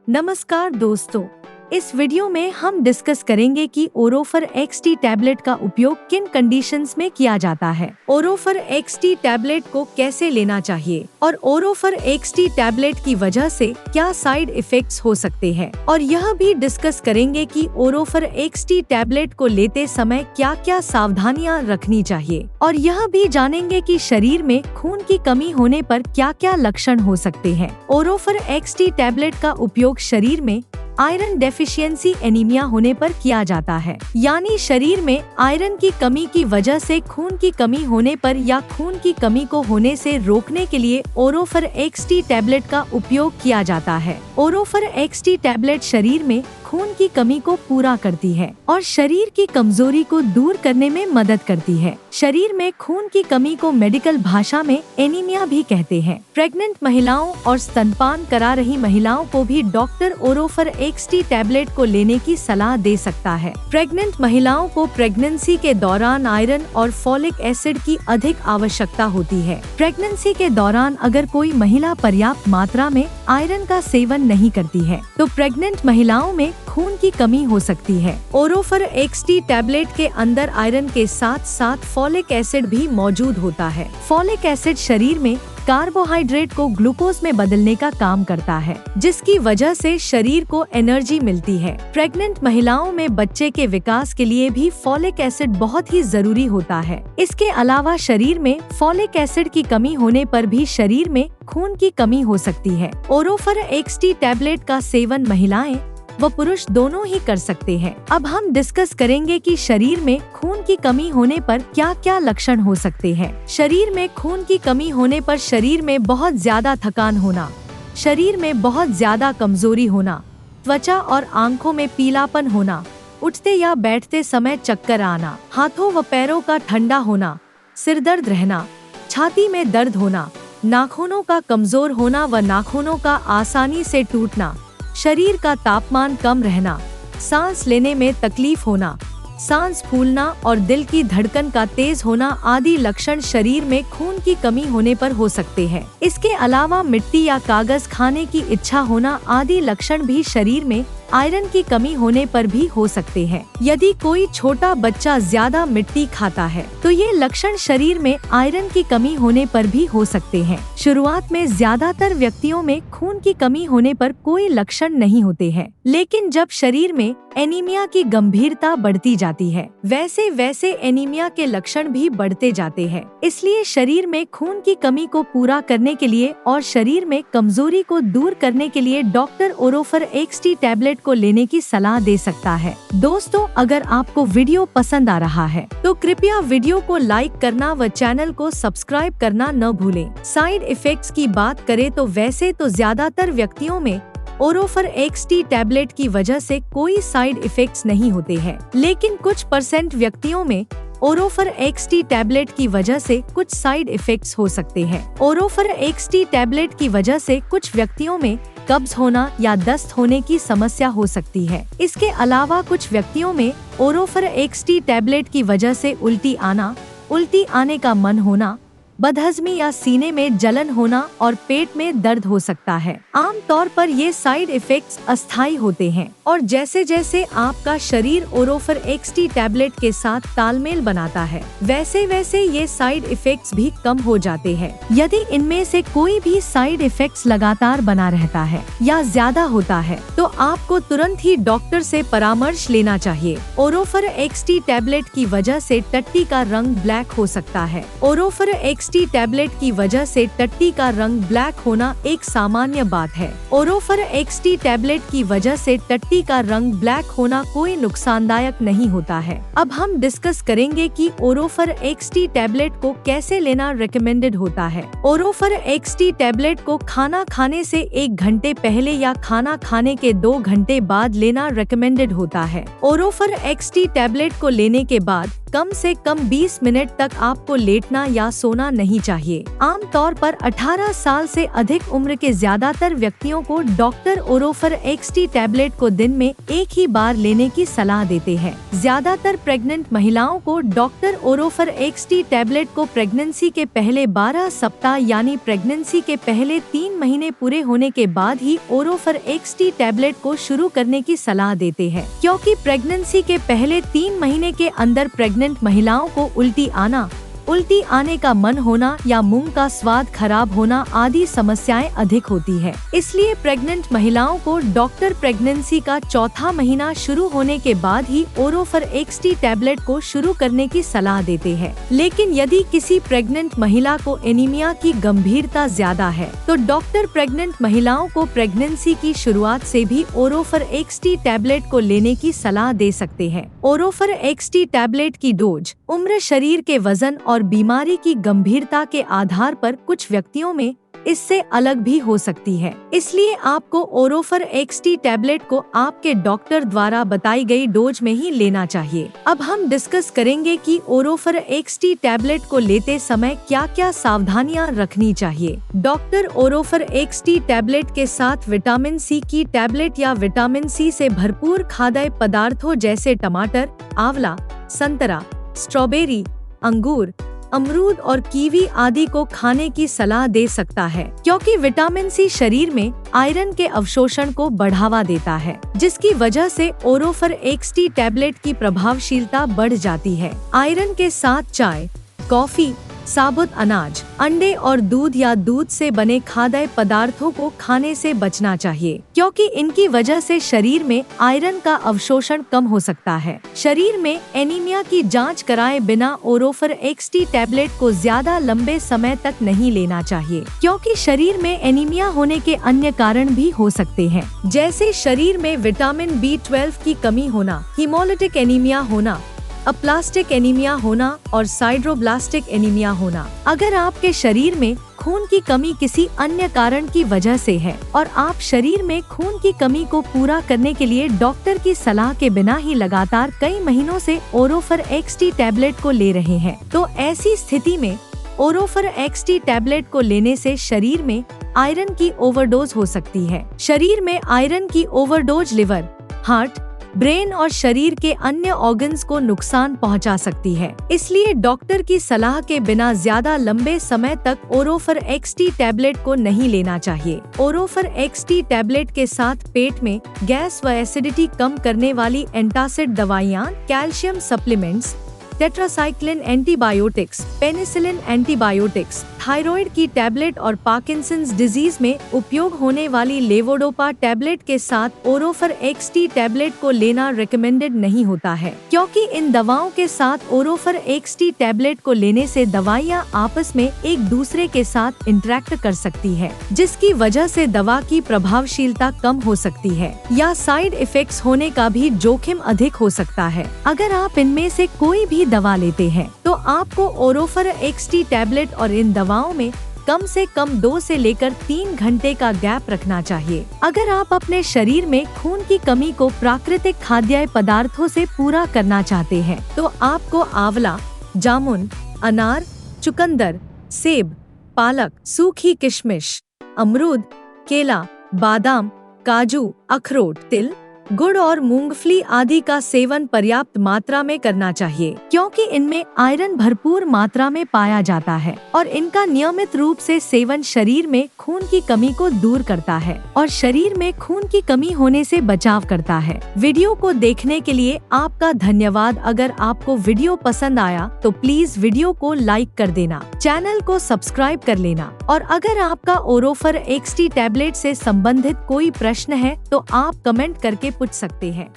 नमस्कार दोस्तों, इस वीडियो में हम डिस्कस करेंगे कि ओरोफर एक्सटी टैबलेट का उपयोग किन कंडीशंस में किया जाता है, ओरोफर एक्सटी टैबलेट को कैसे लेना चाहिए और ओरोफर एक्सटी टैबलेट की वजह से क्या साइड इफेक्ट्स हो सकते हैं। और यह भी डिस्कस करेंगे कि ओरोफर एक्सटी टैबलेट को लेते समय क्या क्या सावधानियां रखनी चाहिए और यह भी जानेंगे कि शरीर में खून की कमी होने पर क्या क्या लक्षण हो सकते हैं। ओरोफर एक्सटी टैबलेट का उपयोग शरीर में आयरन डेफिशिएंसी एनीमिया होने पर किया जाता है, यानी शरीर में आयरन की कमी की वजह से खून की कमी होने पर या खून की कमी को होने से रोकने के लिए ओरोफर एक्सटी टैबलेट का उपयोग किया जाता है। ओरोफर एक्सटी टैबलेट शरीर में खून की कमी को पूरा करती है और शरीर की कमजोरी को दूर करने में मदद करती है। शरीर में खून की कमी को मेडिकल भाषा में एनीमिया भी कहते हैं। प्रेग्नेंट महिलाओं और स्तनपान करा रही महिलाओं को भी डॉक्टर ओरोफर एक्सटी टैबलेट को लेने की सलाह दे सकता है। प्रेग्नेंट महिलाओं को प्रेगनेंसी के दौरान आयरन और फॉलिक एसिड की अधिक आवश्यकता होती है। प्रेगनेंसी के दौरान अगर कोई महिला पर्याप्त मात्रा में आयरन का सेवन नहीं करती है तो प्रेग्नेंट महिलाओं में खून की कमी हो सकती है। ओरोफर एक्सटी टैबलेट के अंदर आयरन के साथ साथ फॉलिक एसिड भी मौजूद होता है। फॉलिक एसिड शरीर में कार्बोहाइड्रेट को ग्लूकोज में बदलने का काम करता है, जिसकी वजह से शरीर को एनर्जी मिलती है। प्रेग्नेंट महिलाओं में बच्चे के विकास के लिए भी फॉलिक एसिड बहुत ही जरूरी होता है। इसके अलावा शरीर में फॉलिक एसिड की कमी होने पर भी शरीर में खून की कमी हो सकती है। ओरोफर एक्सटी टैबलेट का सेवन महिलाएं व पुरुष दोनों ही कर सकते हैं। अब हम डिस्कस करेंगे कि शरीर में खून की कमी होने पर क्या क्या लक्षण हो सकते हैं। शरीर में खून की कमी होने पर शरीर में बहुत ज्यादा थकान होना, शरीर में बहुत ज्यादा कमजोरी होना, त्वचा और आंखों में पीलापन होना, उठते या बैठते समय चक्कर आना, हाथों व पैरों का ठंडा होना, सिर दर्द रहना, छाती में दर्द होना, नाखूनों का कमजोर होना व नाखूनों का आसानी से टूटना, शरीर का तापमान कम रहना, सांस लेने में तकलीफ होना, सांस फूलना और दिल की धड़कन का तेज होना आदि लक्षण शरीर में खून की कमी होने पर हो सकते हैं। इसके अलावा मिट्टी या कागज खाने की इच्छा होना आदि लक्षण भी शरीर में आयरन की कमी होने पर भी हो सकते हैं। यदि कोई छोटा बच्चा ज्यादा मिट्टी खाता है तो ये लक्षण शरीर में आयरन की कमी होने पर भी हो सकते हैं। शुरुआत में ज्यादातर व्यक्तियों में खून की कमी होने पर कोई लक्षण नहीं होते हैं, लेकिन जब शरीर में एनीमिया की गंभीरता बढ़ती जाती है वैसे वैसे एनीमिया के लक्षण भी बढ़ते जाते हैं। इसलिए शरीर में खून की कमी को पूरा करने के लिए और शरीर में कमजोरी को दूर करने के लिए डॉक्टर ओरोफर एक्सटी टैबलेट को लेने की सलाह दे सकता है। दोस्तों, अगर आपको वीडियो पसंद आ रहा है तो कृपया वीडियो को लाइक करना व चैनल को सब्सक्राइब करना न भूलें। साइड इफेक्ट्स की बात करें तो वैसे तो ज्यादातर व्यक्तियों में ओरोफर एक्सटी टैबलेट की वजह से कोई साइड इफेक्ट्स नहीं होते हैं, लेकिन कुछ % व्यक्तियों में ओरोफर एक्सटी टैबलेट की वजह से कुछ साइड इफेक्ट्स हो सकते हैं। ओरोफर एक्सटी टैबलेट की वजह से कुछ व्यक्तियों में कब्ज होना या दस्त होने की समस्या हो सकती है। इसके अलावा कुछ व्यक्तियों में ओरोफर एक्सटी टैबलेट की वजह से उल्टी आने का मन होना, बदहजमी या सीने में जलन होना और पेट में दर्द हो सकता है। आम तौर पर ये साइड इफेक्ट्स अस्थायी होते हैं और जैसे जैसे आपका शरीर ओरोफर एक्सटी टैबलेट के साथ तालमेल बनाता है वैसे वैसे ये साइड इफेक्ट्स भी कम हो जाते हैं। यदि इनमें से कोई भी साइड इफेक्ट्स लगातार बना रहता है या ज्यादा होता है तो आपको तुरंत ही डॉक्टर से परामर्श लेना चाहिए। ओरोफर एक्सटी टैबलेट की वजह से टट्टी का रंग ब्लैक हो सकता है। ओरोफर एक्सटी टैबलेट की वजह से टट्टी का रंग ब्लैक होना एक सामान्य बात है। ओरोफर एक्सटी टैबलेट की वजह से टट्टी का रंग ब्लैक होना कोई नुकसानदायक नहीं होता है। अब हम डिस्कस करेंगे कि ओरोफर एक्सटी टैबलेट को कैसे लेना रिकमेंडेड होता है। ओरोफर एक्सटी टैबलेट को खाना खाने से 1 घंटे पहले या खाना खाने के 2 घंटे बाद लेना रिकमेंडेड होता है। ओरोफर एक्सटी टैबलेट को लेने के बाद कम से कम 20 मिनट तक आपको लेटना या सोना नहीं चाहिए। आमतौर पर 18 साल से अधिक उम्र के ज्यादातर व्यक्तियों को डॉक्टर ओरोफर एक्सटी टैबलेट को दिन में एक ही बार लेने की सलाह देते हैं। ज्यादातर प्रेग्नेंट महिलाओं को डॉक्टर ओरोफर एक्सटी टैबलेट को प्रेगनेंसी के पहले 12 सप्ताह यानी प्रेगनेंसी के पहले 3 महीने पूरे होने के बाद ही ओरोफर एक्सटी टैबलेट को शुरू करने की सलाह देते हैं, क्योंकि प्रेगनेंसी के पहले 3 महीने के अंदर प्रेग्नेंट महिलाओं को उल्टी आने का मन होना या मुंह का स्वाद खराब होना आदि समस्याएं अधिक होती है। इसलिए प्रेग्नेंट महिलाओं को डॉक्टर प्रेगनेंसी का चौथा महीना शुरू होने के बाद ही ओरोफर एक्सटी टैबलेट को शुरू करने की सलाह देते हैं। लेकिन यदि किसी प्रेग्नेंट महिला को एनीमिया की गंभीरता ज्यादा है तो डॉक्टर प्रेग्नेंट महिलाओं को प्रेगनेंसी की शुरुआत से भी ओरोफर एक्सटी टैबलेट को लेने की सलाह दे सकते हैं। ओरोफर एक्सटी टैबलेट की डोज उम्र, शरीर के वजन और बीमारी की गंभीरता के आधार पर कुछ व्यक्तियों में इससे अलग भी हो सकती है। इसलिए आपको ओरोफर एक्सटी टैबलेट को आपके डॉक्टर द्वारा बताई गई डोज में ही लेना चाहिए। अब हम डिस्कस करेंगे कि ओरोफर एक्सटी टैबलेट को लेते समय क्या क्या सावधानियां रखनी चाहिए। डॉक्टर ओरोफर एक्सटी टैबलेट के साथ विटामिन सी की टैबलेट या विटामिन सी से भरपूर खाद्य पदार्थों जैसे टमाटर, आंवला, संतरा, स्ट्रॉबेरी, अंगूर, अमरूद और कीवी आदि को खाने की सलाह दे सकता है, क्योंकि विटामिन सी शरीर में आयरन के अवशोषण को बढ़ावा देता है, जिसकी वजह से ओरोफर एक्सटी टैबलेट की प्रभावशीलता बढ़ जाती है। आयरन के साथ चाय, कॉफी, साबुत अनाज, अंडे और दूध या दूध से बने खाद्य पदार्थों को खाने से बचना चाहिए, क्योंकि इनकी वजह से शरीर में आयरन का अवशोषण कम हो सकता है। शरीर में एनीमिया की जांच कराए बिना ओरोफर एक्सटी टैबलेट को ज्यादा लंबे समय तक नहीं लेना चाहिए, क्योंकि शरीर में एनीमिया होने के अन्य कारण भी हो सकते हैं, जैसे शरीर में विटामिन B12 की कमी होना, हीमोलिटिक एनीमिया होना, अप्लास्टिक एनीमिया होना और साइड्रोब्लास्टिक एनीमिया होना। अगर आपके शरीर में खून की कमी किसी अन्य कारण की वजह से है और आप शरीर में खून की कमी को पूरा करने के लिए डॉक्टर की सलाह के बिना ही लगातार कई महीनों से ओरोफर एक्सटी टैबलेट को ले रहे हैं, तो ऐसी स्थिति में ओरोफर एक्सटी टैबलेट को लेने से शरीर में आयरन की ओवरडोज हो सकती है। शरीर में आयरन की ओवरडोज लिवर, हार्ट, ब्रेन और शरीर के अन्य ऑर्गन्स को नुकसान पहुंचा सकती है। इसलिए डॉक्टर की सलाह के बिना ज्यादा लंबे समय तक ओरोफर एक्सटी टैबलेट को नहीं लेना चाहिए। ओरोफर एक्सटी टैबलेट के साथ पेट में गैस व एसिडिटी कम करने वाली एंटासिड दवाइयाँ, calcium supplements, tetracycline antibiotics, penicillin antibiotics, thyroid की टैबलेट और पार्किंसंस डिजीज में उपयोग होने वाली लेवोडोपा टैबलेट के साथ ओरोफर एक्सटी टैबलेट को लेना रिकमेंडेड नहीं होता है, क्योंकि इन दवाओं के साथ ओरोफर एक्सटी टैबलेट को लेने से दवाइयाँ आपस में एक दूसरे के साथ इंटरेक्ट कर सकती है, जिसकी वजह से दवा की प्रभावशीलता कम हो सकती है या साइड इफेक्ट्स होने का भी जोखिम अधिक हो सकता है। अगर आप इनमें से कोई भी दवा लेते हैं तो आपको ओरोफर एक्सटी टैबलेट और इन दवाओं में कम से कम 2 से लेकर 3 घंटे का गैप रखना चाहिए। अगर आप अपने शरीर में खून की कमी को प्राकृतिक खाद्य पदार्थों से पूरा करना चाहते हैं तो आपको आंवला, जामुन, अनार, चुकंदर, सेब, पालक, सूखी किशमिश, अमरूद, केला, बादाम, काजू, अखरोट, तिल, गुड़ और मूंगफली आदि का सेवन पर्याप्त मात्रा में करना चाहिए, क्योंकि इनमें आयरन भरपूर मात्रा में पाया जाता है और इनका नियमित रूप से सेवन शरीर में खून की कमी को दूर करता है और शरीर में खून की कमी होने से बचाव करता है। वीडियो को देखने के लिए आपका धन्यवाद। अगर आपको वीडियो पसंद आया तो प्लीज वीडियो को लाइक कर देना, चैनल को सब्सक्राइब कर लेना और अगर आपका ओरोफर एक्सटी टैबलेट से संबंधित कोई प्रश्न है तो आप कमेंट करके पूछ सकते हैं।